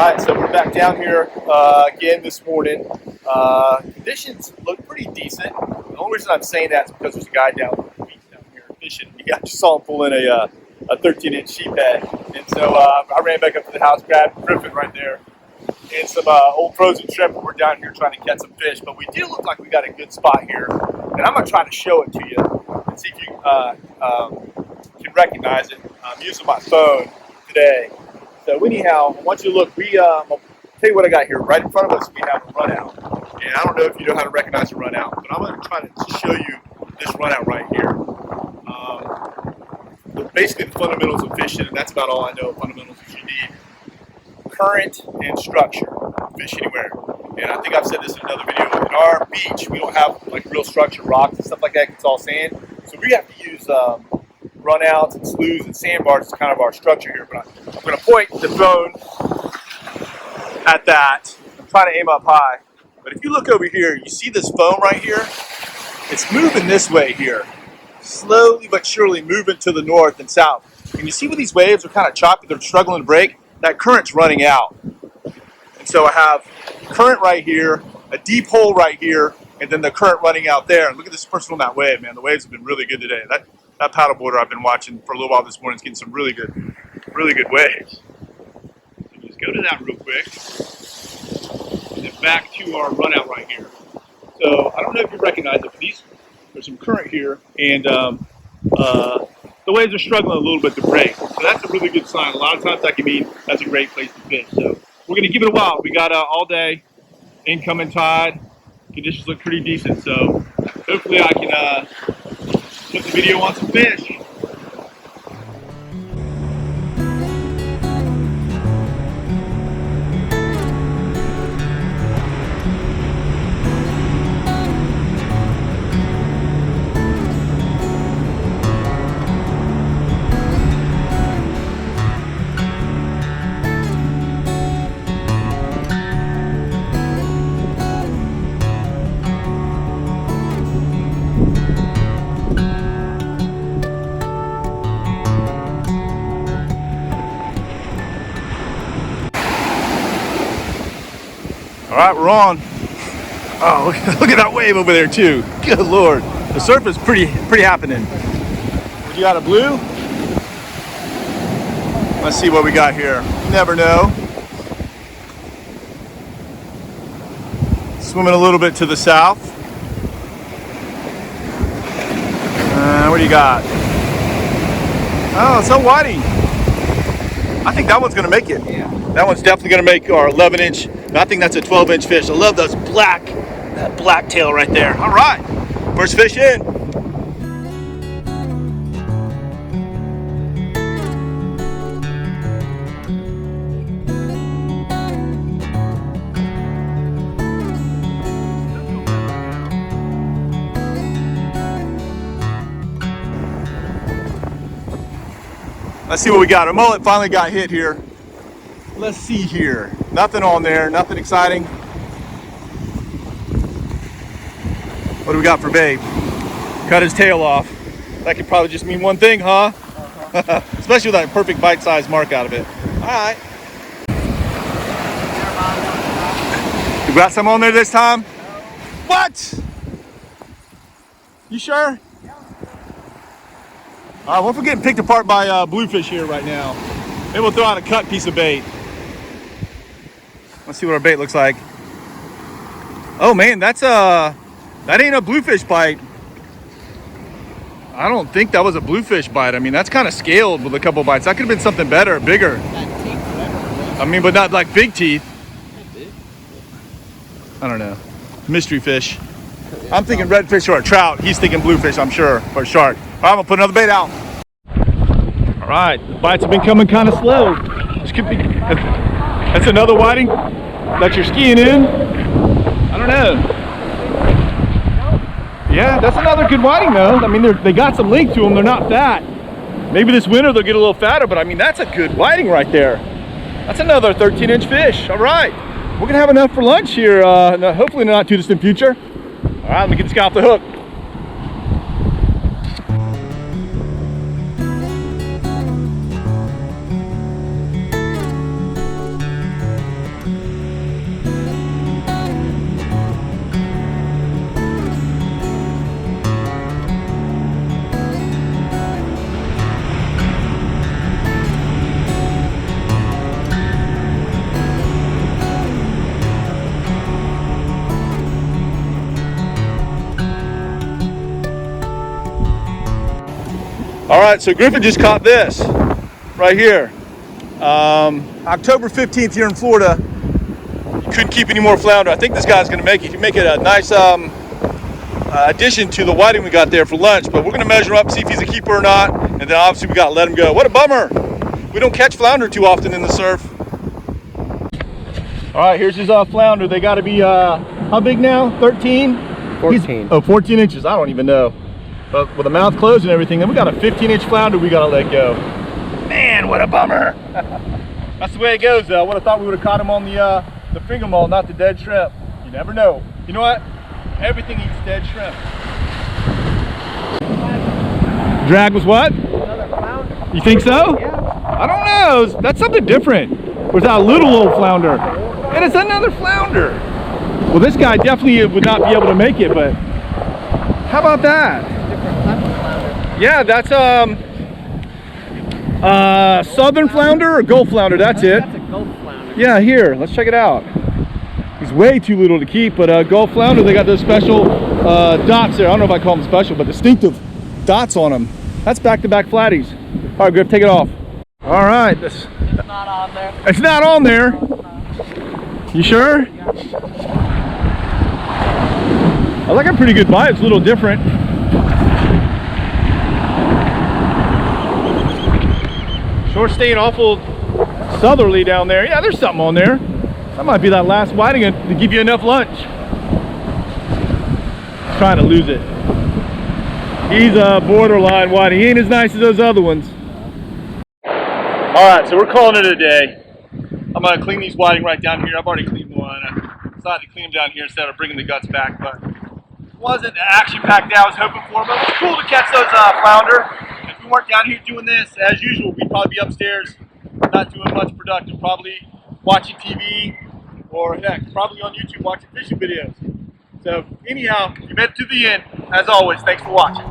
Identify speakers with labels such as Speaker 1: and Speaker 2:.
Speaker 1: Alright, so we're back down here again this morning. Conditions look pretty decent. The only reason I'm saying that is because there's a guy down the beach down here fishing. I just saw him pull in a 13-inch sheephead. And so I ran back up to the house, grabbed Griffin right there, and some old frozen shrimp. We're down here trying to catch some fish. But we do look like we got a good spot here. And I'm going to try to show it to you and see if you can recognize it. I'm using my phone today. So anyhow, I want you to look. I'll tell you what I got here. Right in front of us, we have a run out. And I don't know if you know how to recognize a run out, but I'm going to try to show you this run out right here. Basically, the fundamentals of fishing, and that's about all I know. Fundamentals that you need: current and structure. Fish anywhere. And I think I've said this in another video. In our beach, we don't have like real structure, rocks and stuff like that. It's all sand. So we have to use runouts and sloughs and sandbars is kind of our structure here. But I'm going to point the phone at that. I'm trying to aim up high. But if you look over here, you see this foam right here? It's moving this way here. Slowly but surely moving to the north and south. And you see where these waves are kind of choppy, they're struggling to break? That current's running out. And so I have current right here, a deep hole right here, and then the current running out there. And look at this person on that wave, man. The waves have been really good today. That paddleboarder I've been watching for a little while this morning is getting some really good waves. So just go to that real quick. And then back to our run out right here. So I don't know if you recognize it, but there's some current here, and the waves are struggling a little bit to break. So that's a really good sign. A lot of times that can mean that's a great place to fish. So we're gonna give it a while. We got all day incoming tide. Conditions look pretty decent. So hopefully I can put the video on some fish. All right, we're on. Oh, look at that wave over there too. Good Lord. The surf is pretty happening. You got a blue? Let's see what we got here. You never know. Swimming a little bit to the south. What do you got? Oh, it's a whiting. I think that one's gonna make it. Yeah. That one's definitely gonna make our 11-inch. I think that's a 12-inch fish. I love that black tail right there. All right, first fish in. Let's see what we got. Our mullet finally got hit here. Let's see here. Nothing on there, nothing exciting. What do we got for bait? Cut his tail off. That could probably just mean one thing, huh? Especially with that perfect bite-sized mark out of it. All right. You got some on there this time? No. What? You sure? All right, what if we're getting picked apart by bluefish here right now? Maybe we'll throw out a cut piece of bait. Let's see what our bait looks like. Oh man, that ain't a bluefish bite. I don't think that was a bluefish bite. I mean, that's kind of scaled with a couple bites. That could have been something better, bigger. I mean, but not like big teeth. I don't know. Mystery fish. I'm thinking redfish or a trout. He's thinking bluefish, I'm sure, or a shark. All right, I'm gonna put another bait out. All right, the bites have been coming kind of slow. This could be. That's another whiting that you're skiing in. I don't know. Yeah, that's another good whiting though. I mean, they got some length to them. They're not fat. Maybe this winter they'll get a little fatter, but I mean, that's a good whiting right there. That's another 13-inch fish. All right, we're gonna have enough for lunch here. Hopefully in the not too distant future. All right, let me get this guy off the hook. All right, so Griffin just caught this right here. October 15th here in Florida. You couldn't keep any more flounder. I think this guy's gonna make it. He make it a nice addition to the whiting we got there for lunch, but we're gonna measure him up, see if he's a keeper or not, and then obviously we gotta let him go. What a bummer. We don't catch flounder too often in the surf. All right, here's his flounder. They gotta be, how big now? 13?
Speaker 2: 14.
Speaker 1: 14 inches, I don't even know. But with the mouth closed and everything, then we got a 15-inch flounder we gotta let go. Man, what a bummer. That's the way it goes though. I would have thought we would have caught him on the finger maul, not the dead shrimp. You never know. You know what? Everything eats dead shrimp. Drag was what?
Speaker 2: Another flounder.
Speaker 1: You think so?
Speaker 2: Yeah.
Speaker 1: I don't know. That's something different. Or is that a little old flounder? And it's another flounder. Well, this guy definitely would not be able to make it, but how about that?
Speaker 2: Different type of flounder.
Speaker 1: Yeah, that's southern flounder or Gulf flounder. That's it.
Speaker 2: That's a Gulf flounder.
Speaker 1: Yeah, here, let's check it out. He's way too little to keep, but Gulf flounder, they got those special dots there. I don't know if I call them special, but distinctive dots on them. That's back-to-back flatties. All right, Griff, take it off. All right.
Speaker 2: It's not on there.
Speaker 1: It's not on there. You sure?
Speaker 2: Yeah.
Speaker 1: I like a pretty good bite. It's a little different. Shore staying awful southerly down there. Yeah, there's something on there. That might be that last whiting to give you enough lunch. Trying to lose it. He's a borderline whiting. He ain't as nice as those other ones. All right, so we're calling it a day. I'm gonna clean these whiting right down here. I've already cleaned one. I decided to clean them down here instead of bringing the guts back, but it wasn't the action-packed day I was hoping for, but it was cool to catch those flounder. If we weren't down here doing this, as usual, we'd probably be upstairs, not doing much productive, probably watching TV, or heck, probably on YouTube watching fishing videos. So anyhow, you made it to the end. As always, thanks for watching.